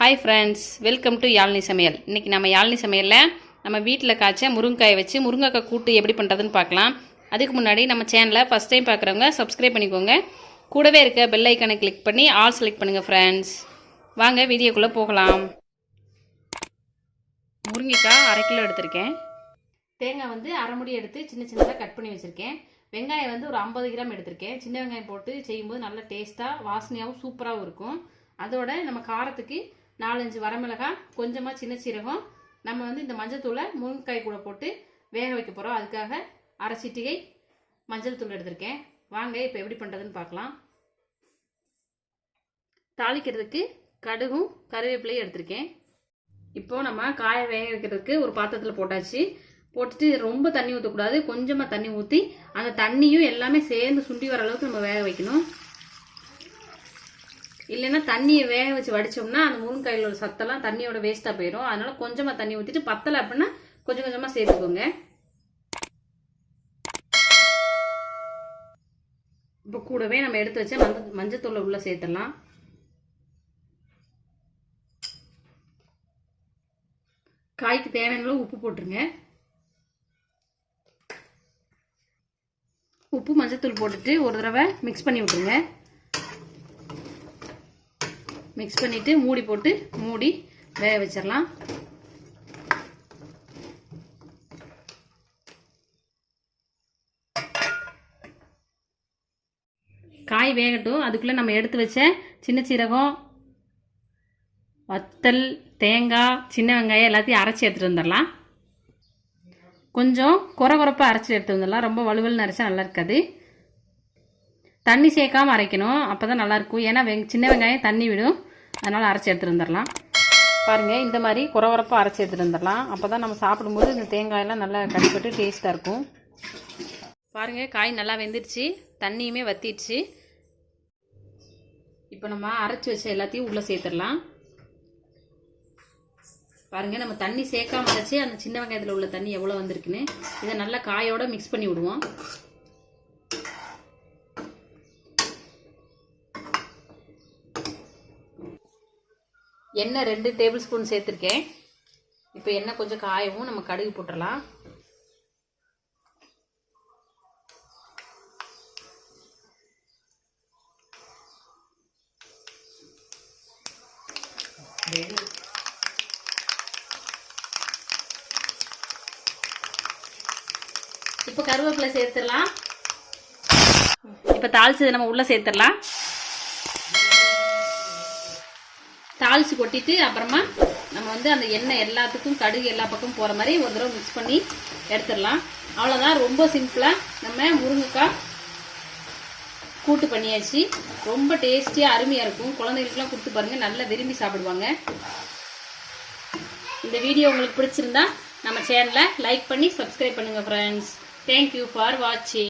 Hi friends, welcome to Yazhini சமையல். இன்னைக்கு நம்ம யாழ்னி சமையல்ல நம்ம வீட்ல காய்ச்ச முருங்காயை வச்சு முருங்கக்காய் கூட்டு எப்படி பண்றதுன்னு பார்க்கலாம். அதுக்கு முன்னாடி நம்ம சேனலை ஃபர்ஸ்ட் டைம் பார்க்குறவங்க சப்ஸ்கிரைப் பண்ணிக்கோங்க. கூடவே இருக்க பெல் ஐகானை கிளிக் பண்ணி ஆல் செலக்ட் பண்ணுங்க फ्रेंड्स. வாங்க வீடியோக்குள்ள போகலாம். முருங்கைக்காய் 1/2 கிலோ எடுத்துர்க்கேன். தேங்காய் வந்து 1/2 முடி எடுத்து சின்ன சின்னதா கட் பண்ணி வச்சிருக்கேன். வெங்காயம் வந்து ஒரு 50 கிராம் எடுத்துர்க்கேன். சின்ன வெங்காயம் போட்டு செய்யும்போது நல்ல டேஸ்டா வாசனையாவும் சூப்பராகவும் இருக்கும். அதோட நம்ம காரத்துக்கு 4-5 வரமிளகாய், கொஞ்சமா சின்ன சீரகம், நம்ம வந்து இந்த மஞ்சள் தூளை முருங்கைக்காய் கூட போட்டு வேக வைக்க போறோம். அதுக்காக 1/2 சிட்டிகை மஞ்சள் தூள் எடுத்துர்க்கேன். வாங்க இப்போ எப்படி பண்றதுன்னு பார்க்கலாம். தாளிக்கிறதுக்கு கடுகும் கறிவேப்பிலையும் எடுத்துர்க்கேன். இப்போ நம்ம காயை வேக வைக்கிறதுக்கு ஒரு பாத்திரத்துல போட்டாச்சு. போட்டுட்டு ரொம்ப தண்ணி ஊற்றக்கூடாது, கொஞ்சமா தண்ணி ஊற்றி அந்த தண்ணியும் எல்லாமே சேர்ந்து சுண்டி வர அளவுக்கு நம்ம வேக வைக்கணும். இல்லைன்னா தண்ணியை வேக வச்சு வடிச்சோம்னா அந்த முருங்கைக்காயில உள்ள சத்தெல்லாம் தண்ணியோட வேஸ்டா போயிடும். அதனால கொஞ்சமா தண்ணி ஊற்றிட்டு பத்தலை அப்படின்னா கொஞ்சம் கொஞ்சமா சேர்த்துக்கோங்க. இப்போ கூடவே நம்ம எடுத்து வச்ச மஞ்சத்தூளை உள்ள சேர்த்துடலாம். காய்க்கு தேவையான அளவு உப்பு போட்டுருங்க. உப்பு மஞ்சத்தூள் போட்டுட்டு ஒரு தடவை மிக்ஸ் பண்ணி விட்டுருங்க. மிக்ஸ் பண்ணிட்டு மூடி போட்டு மூடி வேக வச்சிடலாம். காய் வேகட்டும். அதுக்குள்ள நம்ம எடுத்து வச்ச சின்ன சீரகம், வத்தல், தேங்காய், சின்ன வெங்காயம் எல்லாத்தையும் அரைச்சி எடுத்துட்டு வந்துடலாம். கொஞ்சம் குறகுறப்பா அரைச்சி எடுத்து வந்துடலாம். ரொம்ப வலுவல்னு அரைச்சா நல்லா இருக்காது. தண்ணி சேர்க்காம அரைக்கணும், அப்பதான் நல்லா இருக்கும். ஏன்னா சின்ன வெங்காயம் தண்ணி விடும், அதனால அரைச்சி எடுத்துட்டு வந்துடலாம். பாருங்க, இந்த மாதிரி குறகுறப்பா அரைச்சி எடுத்துட்டு வந்துடலாம். அப்பதான் நம்ம சாப்பிடும்போது இந்த தேங்காயெல்லாம் நல்லா கடிப்பட்டு டேஸ்டா இருக்கும். பாருங்க, காய் நல்லா வெந்துடுச்சு, தண்ணியுமே வத்திடுச்சு. இப்போ நம்ம அரைச்சி வச்ச எல்லாத்தையும் உள்ள சேர்த்துடலாம். பாருங்க, நம்ம தண்ணி சேர்க்காம அரைச்சி அந்த சின்ன வெங்காயத்தில் உள்ள தண்ணி எவ்வளோ வந்திருக்குன்னு இதை நல்லா காயோட மிக்ஸ் பண்ணி விடுவோம். எண்ணெய் 2 டேபிள் ஸ்பூன் சேர்த்துருக்கேன். இப்போ எண்ணெய் கொஞ்சம் காயவும் நம்ம கடுகு போட்டுடலாம். இப்போ கருவேப்பிலை சேர்த்துடலாம். இப்போ தாளிச்சது நம்ம உள்ள சேர்த்துடலாம். தாளிச்சு கொட்டிட்டு அப்புறமா நம்ம வந்து அந்த எண்ணெய் எல்லாத்துக்கும் கடுகு எல்லா பக்கமும் போற மாதிரி ஒரு தடவை மிக்ஸ் பண்ணி எடுத்துடலாம். அவ்வளோதான், ரொம்ப சிம்பிளா நம்ம முருங்கைக்காய் கூட்டு பண்ணியாச்சு. ரொம்ப டேஸ்டியா அருமையா இருக்கும். குழந்தைகளுக்குலாம் கொடுத்து பாருங்க, நல்லா விரும்பி சாப்பிடுவாங்க. இந்த வீடியோ உங்களுக்கு பிடிச்சிருந்தா நம்ம சேனலை லைக் பண்ணி சப்ஸ்கிரைப் பண்ணுங்க ஃப்ரெண்ட்ஸ். தேங்க்யூ ஃபார் வாட்சிங்.